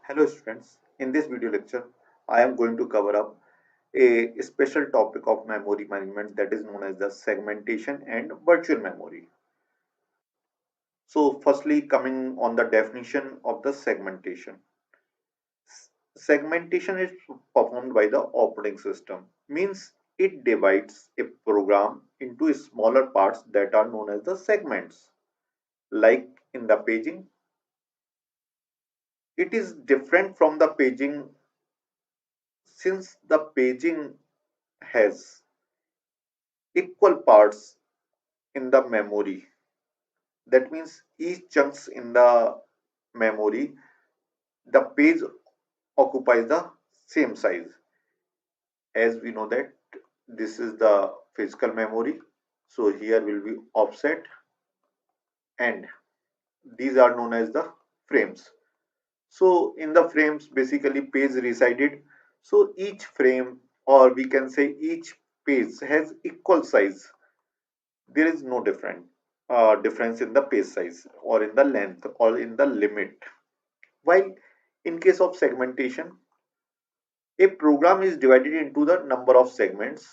Hello students, in this video lecture I am going to cover up a special topic of memory management that is known as the segmentation and virtual memory. So firstly, coming on the definition of the segmentation. Segmentation is performed by the operating system, means it divides a program into smaller parts that are known as the segments. Like in the paging, it is different from the paging since the paging has equal parts in the memory. That means each chunks in the memory, the page occupies the same size. As we know that this is the physical memory. So here will be offset and these are known as the frames. So in the frames basically page resided. So each frame, or we can say each page, has equal size. There is no difference in the page size or in the length or in the limit. While in case of segmentation, a program is divided into the number of segments,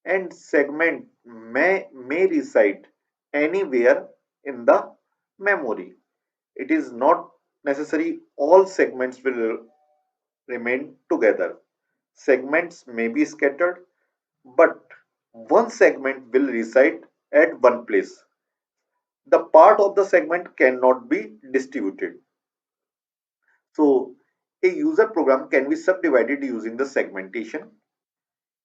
and segment may reside anywhere in the memory. It is not necessary all segments will remain together. Segments may be scattered, but one segment will reside at one place. The part of the segment cannot be distributed. So a user program can be subdivided using the segmentation,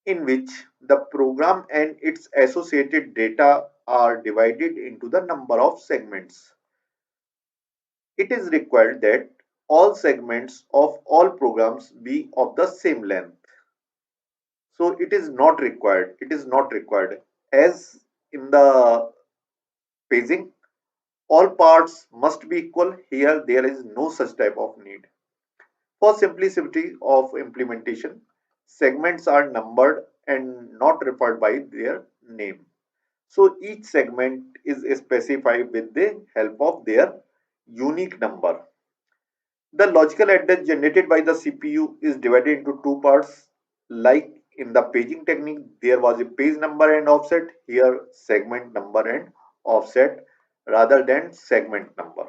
in which the program and its associated data are divided into the number of segments. It is required that all segments of all programs be of the same length. So it is not required as in the paging all parts must be equal. Here there is no such type of need. For simplicity of implementation, segments are numbered and not referred by their name. So each segment is specified with the help of their unique number. The logical address generated by the CPU is divided into two parts. Like in the paging technique, there was a page number and offset. Here, segment number and offset rather than segment number.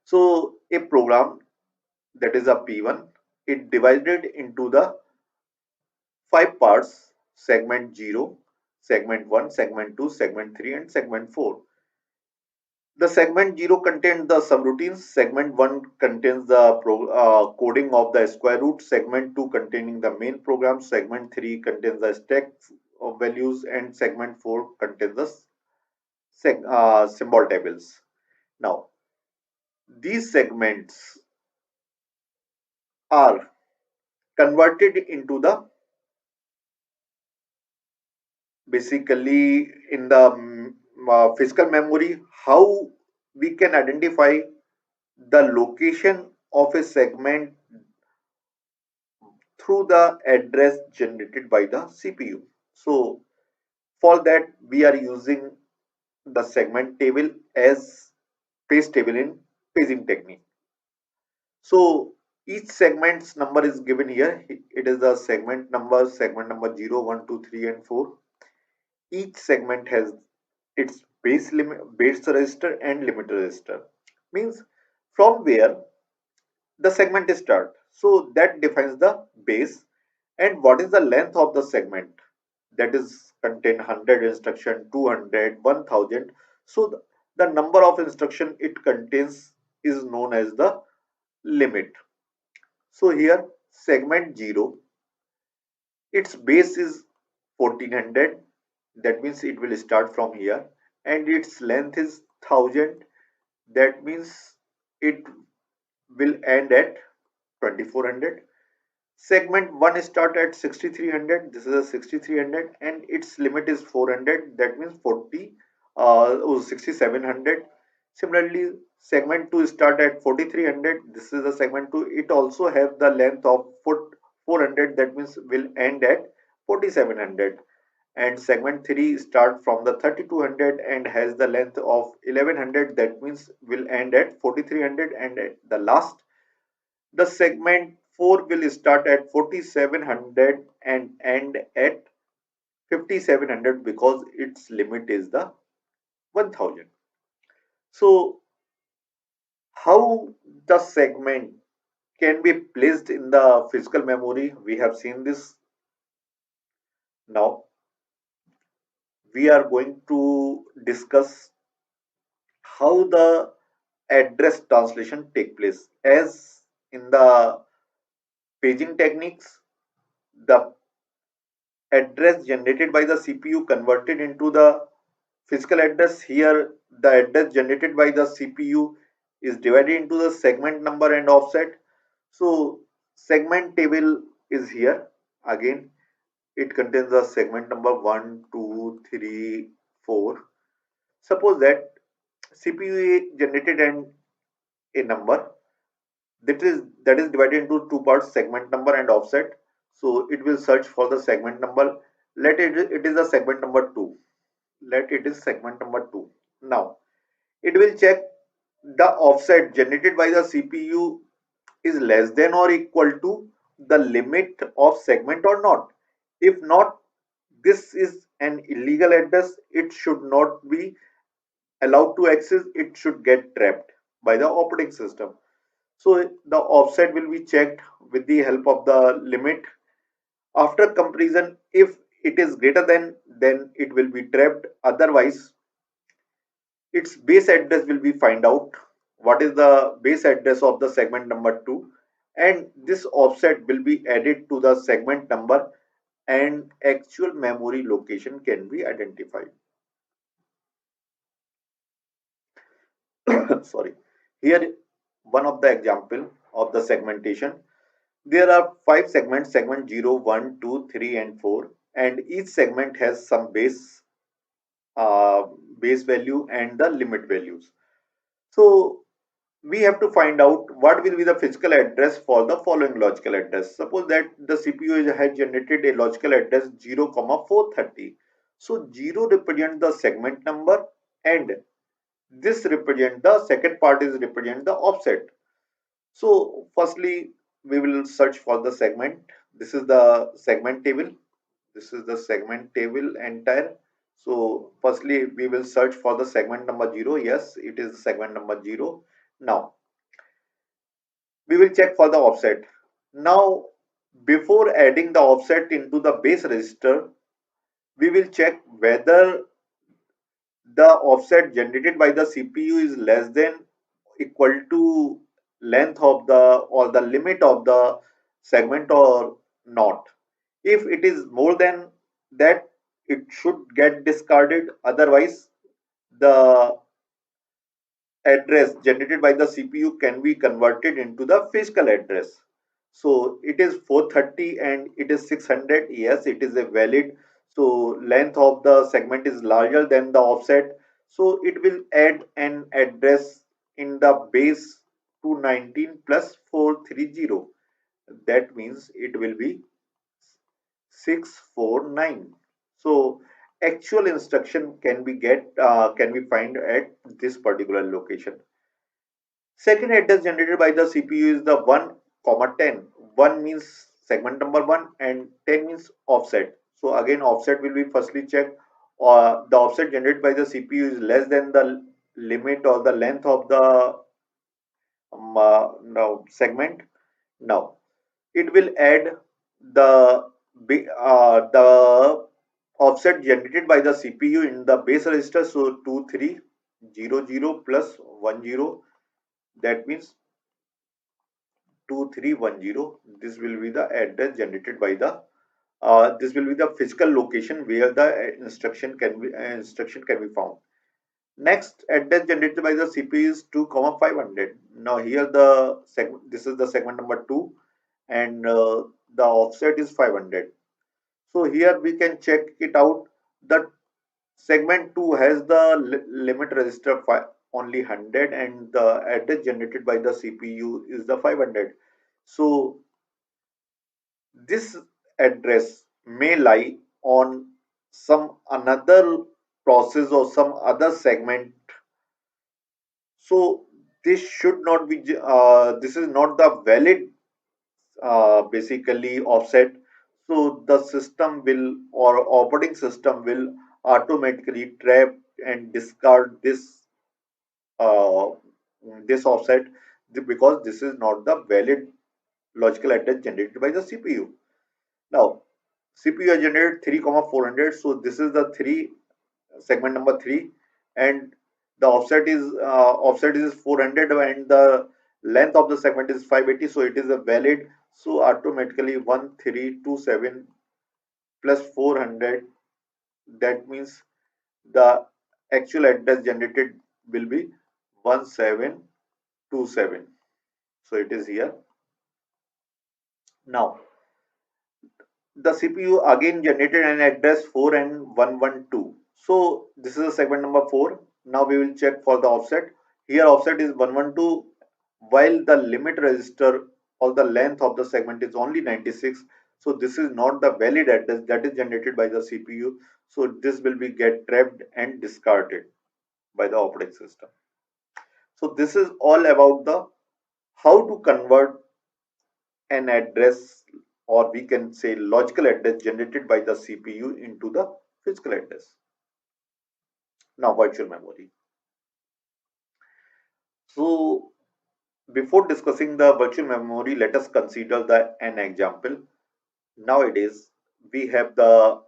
So a program that is a P1, it divided into the five parts: segment 0, segment 1, segment 2, segment 3 and segment 4. The segment 0 contains the subroutines, segment 1 contains the coding of the square root, segment 2 containing the main program, segment 3 contains the stack of values and segment 4 contains the symbol tables. Now these segments are converted into the basically in the physical memory. How we can identify the location of a segment through the address generated by the CPU. So for that we are using the segment table as page table in paging technique. So each segment's number is given here. It is the segment number 0, 1, 2, 3 and 4. Each segment has its base register and limit register. Means from where the segment is start. So that defines the base. And what is the length of the segment? That is contain 100 instruction, 200, 1000. So the number of instruction it contains is known as the limit. So here segment 0, its base is 1400. That means it will start from here, and its length is 1000. That means it will end at 2400. Segment 1 start at 6300. This is a 6300 and its limit is 400. That means 6700. Similarly, segment 2 start at 4300. This is the segment 2. It also have the length of 400. That means will end at 4700. and segment 3 start from the 3200 and has the length of 1100, that means will end at 4300, and at the last the segment 4 will start at 4700 and end at 5700 because its limit is the 1000. So how the segment can be placed in the physical memory, we have seen this. Now we are going to discuss how the address translation take place. As in the paging techniques, the address generated by the CPU converted into the physical address. Here the address generated by the CPU is divided into the segment number and offset. So segment table is here. Again, it contains the segment number 1, 2, 3, 4. Suppose that CPU generated a number that is divided into two parts, segment number and offset. So it will search for the segment number. Let it is the segment number 2. Let it is segment number 2. Now it will check the offset generated by the CPU is less than or equal to the limit of segment or not. If not, this is an illegal address. It should not be allowed to access. It should get trapped by the operating system. So the offset will be checked with the help of the limit. After comparison, if it is greater than, then it will be trapped. Otherwise, its base address will be find out what is the base address of the segment number 2, and this offset will be added to the segment number and actual memory location can be identified. Sorry. Here one of the example of the segmentation. There are 5 segments: segment 0, 1, 2, 3, and 4, and each segment has some uh, base value and the limit values. So we have to find out what will be the physical address for the following logical address. Suppose that the CPU has generated a logical address 0, 430. So 0 represents the segment number, and this represent the second part is represent the offset. So firstly, we will search for the segment. This is the segment table. This is the segment table entire. So firstly, we will search for the segment number 0. Yes, it is segment number 0. Now we will check for the offset. Now before adding the offset into the base register, we will check whether the offset generated by the CPU is less than equal to length of the or the limit of the segment or not. If it is more than that, it should get discarded. Otherwise, the address generated by the CPU can be converted into the physical address. So it is 430 and it is 600. Yes, it is a valid. So length of the segment is larger than the offset. So it will add an address in the base 219 plus 430. That means it will be 649. So actual instruction can be find at this particular location. Second address generated by the CPU is the 1 comma 10. 1 means segment number 1 and 10 means offset. So again offset will be firstly checked. The offset generated by the CPU is less than the limit or the length of the now segment. Now it will add the offset generated by the CPU in the base register. So 2300 plus 10, that means 2310. This will be the address generated by the this will be the physical location where the instruction can be found. Next address generated by the CPU is 2 comma 500. Now here the segment, this is the segment number 2, and the offset is 500. So here we can check it out. The segment 2 has the limit register only 100, and the address generated by the CPU is the 500. So this address may lie on some another process or some other segment. So this should not be, this is not the valid basically offset. So the system will, or operating system will automatically trap and discard uh, this offset, because this is not the valid logical address generated by the CPU. Now, CPU has generated 3,400. So this is the three segment number 3, and the offset is 400, and the length of the segment is 580. So it is a valid. So automatically 1327 plus 400, that means the actual address generated will be 1727. So it is here. Now the CPU again generated an address 4 and 112. So this is a segment number 4. Now we will check for the offset. Here offset is 112, while the limit register or the length of the segment is only 96. So this is not the valid address that is generated by the CPU. So this will be get trapped and discarded by the operating system. So this is all about the how to convert an address, or we can say logical address generated by the CPU into the physical address. Now virtual memory. So before discussing the virtual memory, let us consider an example. Nowadays we have the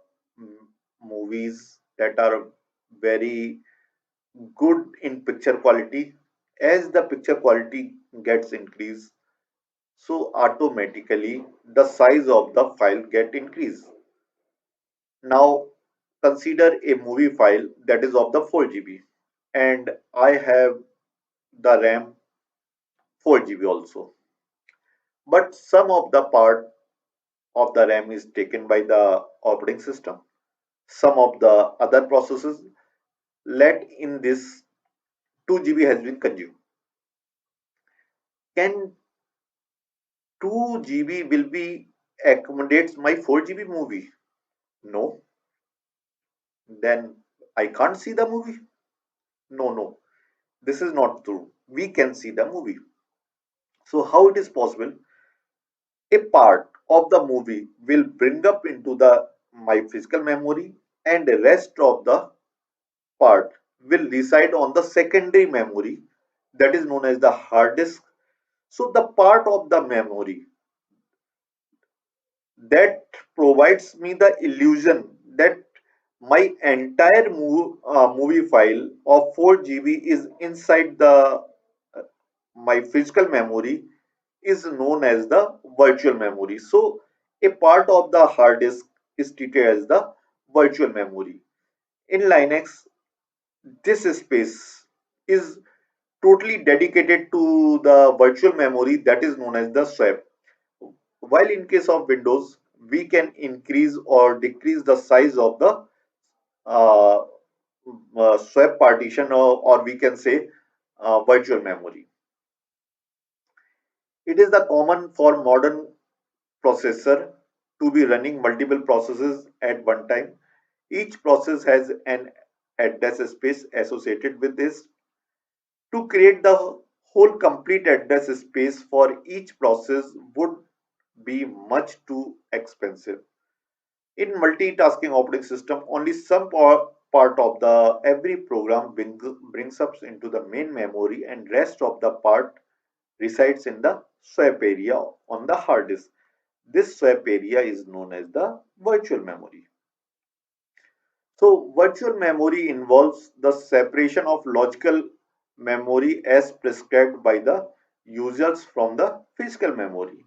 movies that are very good in picture quality. As the picture quality gets increased, so automatically the size of the file get increased. Now consider a movie file that is of the 4 GB, and I have the RAM 4 GB also. But some of the part of the RAM is taken by the operating system. Some of the other processes, let in this 2 GB has been consumed. Can 2 GB will be accommodates my 4 GB movie? No. Then I can't see the movie? No, no. This is not true. We can see the movie. So how it is possible? A part of the movie will bring up into the my physical memory, and the rest of the part will reside on the secondary memory, that is known as the hard disk. So the part of the memory that provides me the illusion that my entire movie file of 4 GB is inside the my physical memory is known as the virtual memory. So a part of the hard disk is treated as the virtual memory. In Linux, this space is totally dedicated to the virtual memory, that is known as the swap. While in case of Windows, we can increase or decrease the size of the uh, swap partition, or we can say virtual memory. It is the common for modern processor to be running multiple processes at one time. Each process has an address space associated with this. To create the whole complete address space for each process would be much too expensive. In multitasking operating system, only some part of the every program brings up into the main memory, and rest of the part resides in the swap area on the hard disk. This swap area is known as the virtual memory. So virtual memory involves the separation of logical memory as prescribed by the users from the physical memory.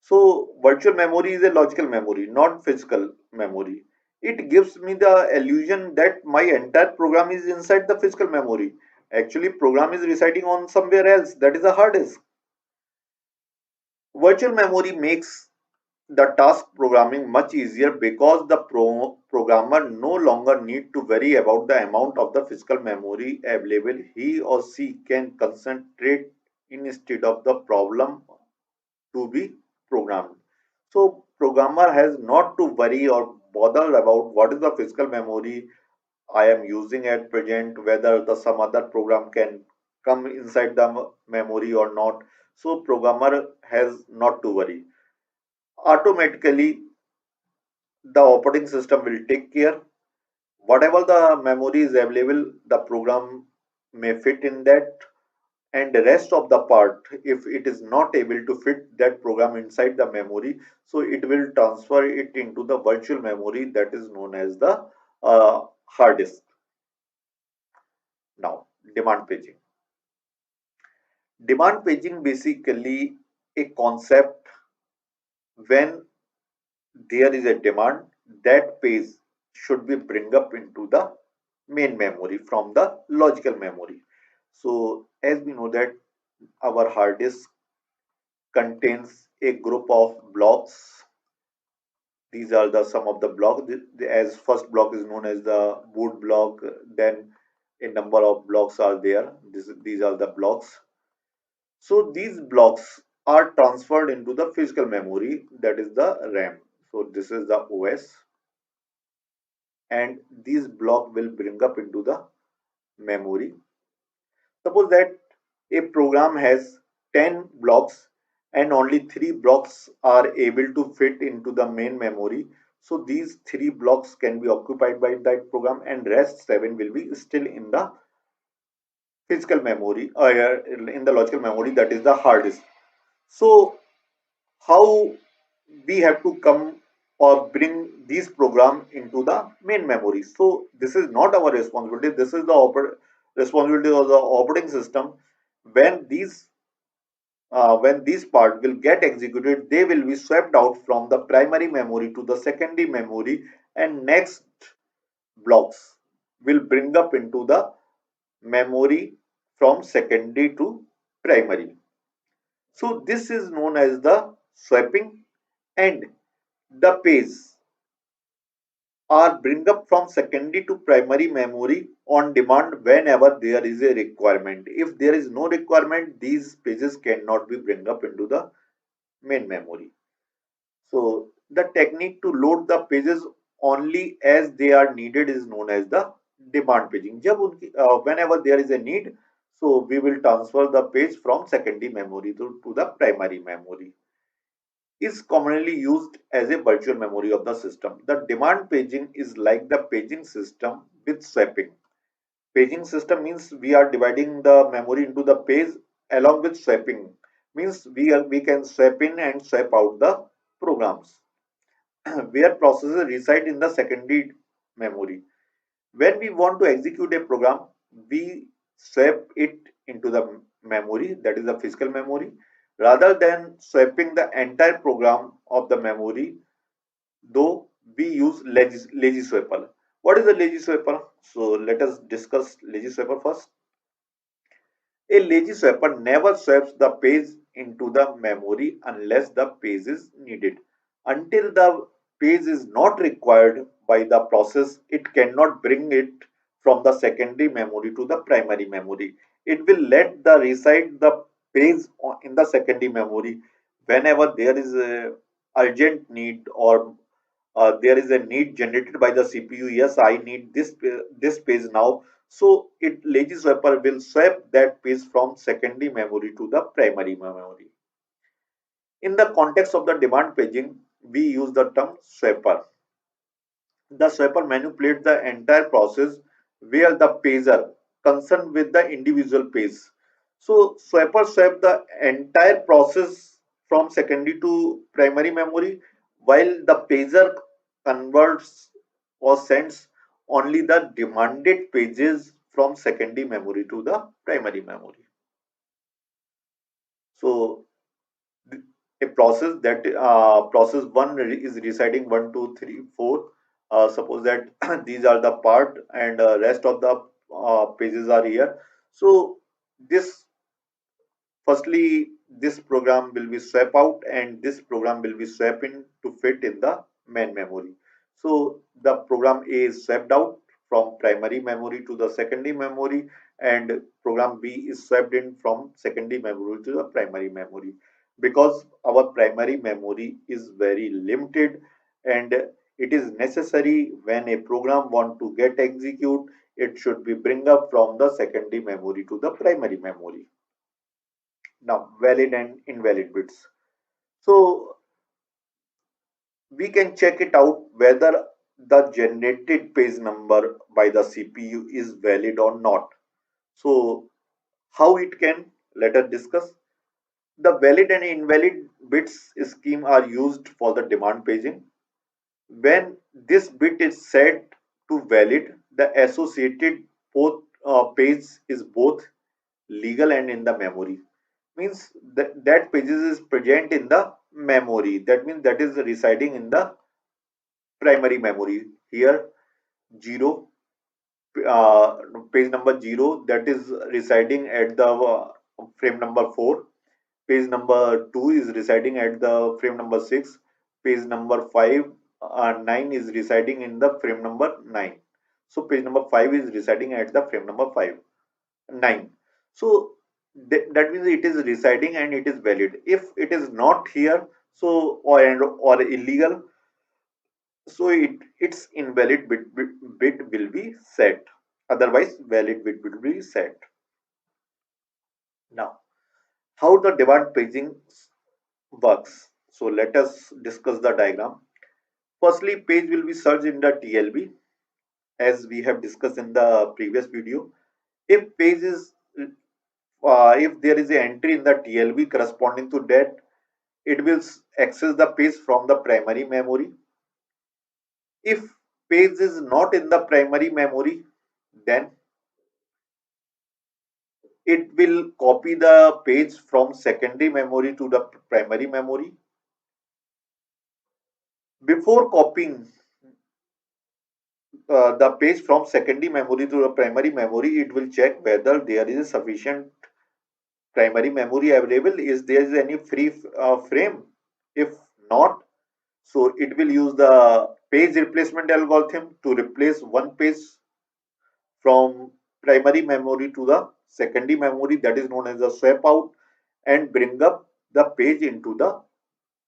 So virtual memory is a logical memory, not physical memory. It gives me the illusion that my entire program is inside the physical memory. Actually, program is residing on somewhere else, that is a hard disk. Virtual memory makes the task programming much easier because the programmer no longer need to worry about the amount of the physical memory available. He or she can concentrate instead of the problem to be programmed. So programmer has not to worry or bothered about what is the physical memory I am using at present, whether the some other program can come inside the memory or not. So programmer has not to worry. Automatically, the operating system will take care. Whatever the memory is available, the program may fit in that, and the rest of the part, if it is not able to fit that program inside the memory, so it will transfer it into the virtual memory that is known as the hard disk. Now, demand paging. Demand paging basically a concept when there is a demand, that page should be bring up into the main memory from the logical memory. So as we know that our hard disk contains a group of blocks. These are the some of the blocks. As first block is known as the boot block, then a number of blocks are there. These are the blocks. So these blocks are transferred into the physical memory, that is the RAM. So this is the OS, and these block will bring up into the memory. Suppose that a program has 10 blocks and only 3 blocks are able to fit into the main memory. So these 3 blocks can be occupied by that program, and rest 7 will be still in the physical memory or in the logical memory, that is the hard disk. So how we have to come or bring these program into the main memory? So this is not our responsibility. This is the responsibility of the operating system. When these part will get executed, they will be swept out from the primary memory to the secondary memory, and next blocks will bring up into the memory from secondary to primary. So this is known as the swapping, and the page are bring up from secondary to primary memory on demand whenever there is a requirement. If there is no requirement, these pages cannot be bring up into the main memory. So the technique to load the pages only as they are needed is known as the demand paging. Whenever there is a need, so we will transfer the page from secondary memory to the primary memory. Is commonly used as a virtual memory of the system. The demand paging is like the paging system with swapping. Paging system means we are dividing the memory into the page, along with swapping means we can swap in and swap out the programs where processes reside in the secondary memory. When we want to execute a program, we swap it into the memory, that is the physical memory, rather than swapping the entire program of the memory, though we use lazy swapper. What is a lazy swapper? So let us discuss lazy swapper first. A lazy swapper never swaps the page into the memory unless the page is needed. Until the page is not required by the process, it cannot bring it from the secondary memory to the primary memory. It will let the reside the page in the secondary memory whenever there is a urgent need, or there is a need generated by the CPU. Yes, I need this page now. So it lazy swapper will swap that page from secondary memory to the primary memory. In the context of the demand paging, we use the term swapper. The swapper manipulates the entire process where the pager concerned with the individual page. So swapper swap the entire process from secondary to primary memory, while the pager converts or sends only the demanded pages from secondary memory to the primary memory. So a process that process one is residing 1 2 3 4. Suppose that these are the part, and rest of the pages are here. So this firstly, this program will be swap out, and this program will be swap in to fit in the main memory. So the program A is swapped out from primary memory to the secondary memory, and program B is swapped in from secondary memory to the primary memory. Because our primary memory is very limited, and It is necessary when a program want to get execute, it should be bring up from the secondary memory to the primary memory. Now, valid and invalid bits. So we can check it out whether the generated page number by the CPU is valid or not. So how it can, let us discuss. The valid and invalid bits scheme are used for the demand paging. When this bit is set to valid, the associated page is both legal and in the memory. Means that pages is present in the memory. That means that is residing in the primary memory. Here 0, uh, page number 0, that is residing at the frame number 4. Page number 2 is residing at the frame number 6. Page number 9 is residing in the frame number 9. So page number 5 is residing at the frame number 9. So that means it is residing and it is valid. If it is not here, so or illegal, so its invalid bit will be set. Otherwise, valid bit will be set. Now, how the demand paging works. So let us discuss the diagram. Firstly, page will be searched in the TLB as we have discussed in the previous video. If page is if there is an entry in the TLB corresponding to that, it will access the page from the primary memory. If page is not in the primary memory, then it will copy the page from secondary memory to the primary memory. Before copying the page from secondary memory to the primary memory, it will check whether there is sufficient primary memory available. Is there any free frame? If not, so it will use the page replacement algorithm to replace one page from primary memory to the secondary memory, that is known as the swap out, and bring up the page into the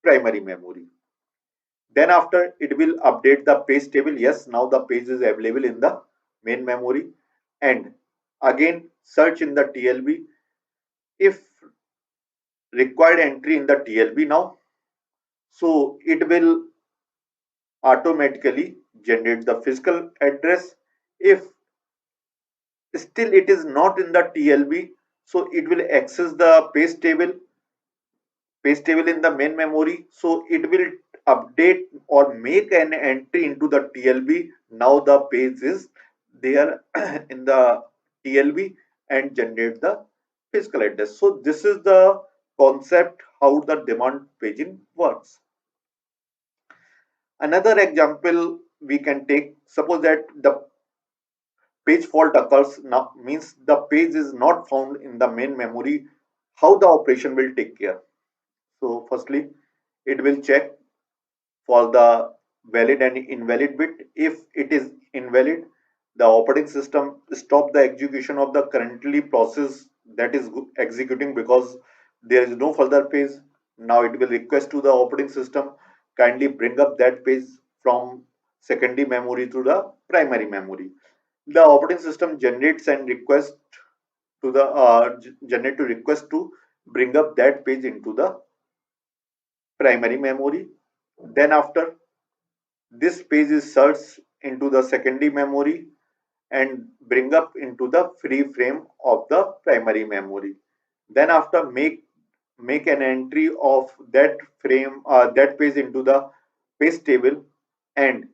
primary memory. Then after it will update the page table. Yes, now the page is available in the main memory, and again search in the TLB. If required entry in the TLB now, so it will automatically generate the physical address. If still it is not in the TLB, so it will access the page table in the main memory. So it will update or make an entry into the TLB. Now the page is there in the TLB and generate the physical address. So this is the concept how the demand paging works. Another example we can take, suppose that the page fault occurs, now means the page is not found in the main memory. How the operation will take care? So firstly, it will check for the valid and invalid bit. If it is invalid, the operating system stop the execution of the currently process that is executing, because there is no further page. Now it will request to the operating system, kindly bring up that page from secondary memory to the primary memory. The operating system generates and request to the generate to request to bring up that page into the primary memory. Then after, this page is searched into the secondary memory and bring up into the free frame of the primary memory. Then after, make an entry of that frame that page into the page table, and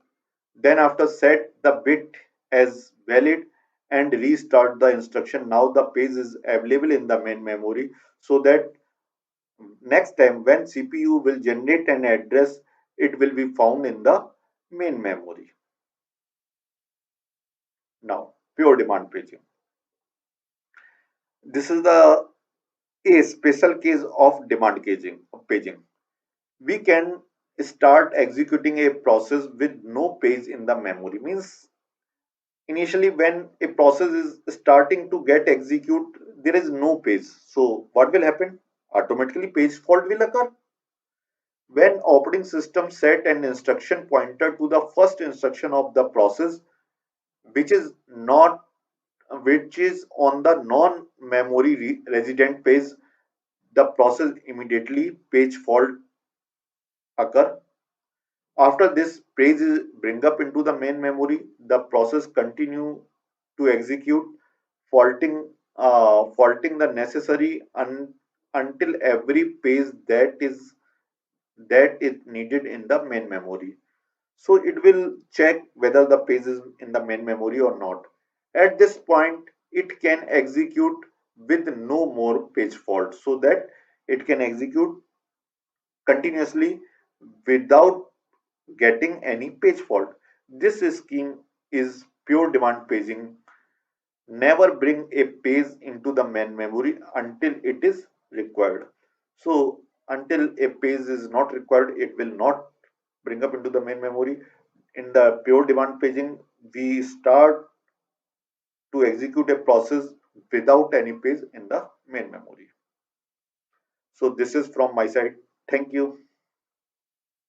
then after set the bit as valid and restart the instruction. Now the page is available in the main memory, so that next time when CPU will generate an address, it will be found in the main memory. Now, pure demand paging. This is the a special case of demand paging. We can start executing a process with no page in the memory. Means initially when a process is starting to get execute, there is no page. So what will happen? Automatically page fault will occur. When operating system set an instruction pointer to the first instruction of the process, which is not which is on the non-memory resident page, the process immediately page fault occur. After this page is bring up into the main memory, the process continue to execute, faulting the necessary until every page that is needed in the main memory. So it will check whether the page is in the main memory or not. At this point, it can execute with no more page fault, so that it can execute continuously without getting any page fault. This scheme is pure demand paging. Never bring a page into the main memory until it is required. So until a page is not required, it will not bring up into the main memory. In the pure demand paging, we start to execute a process without any page in the main memory. So this is from my side. Thank you.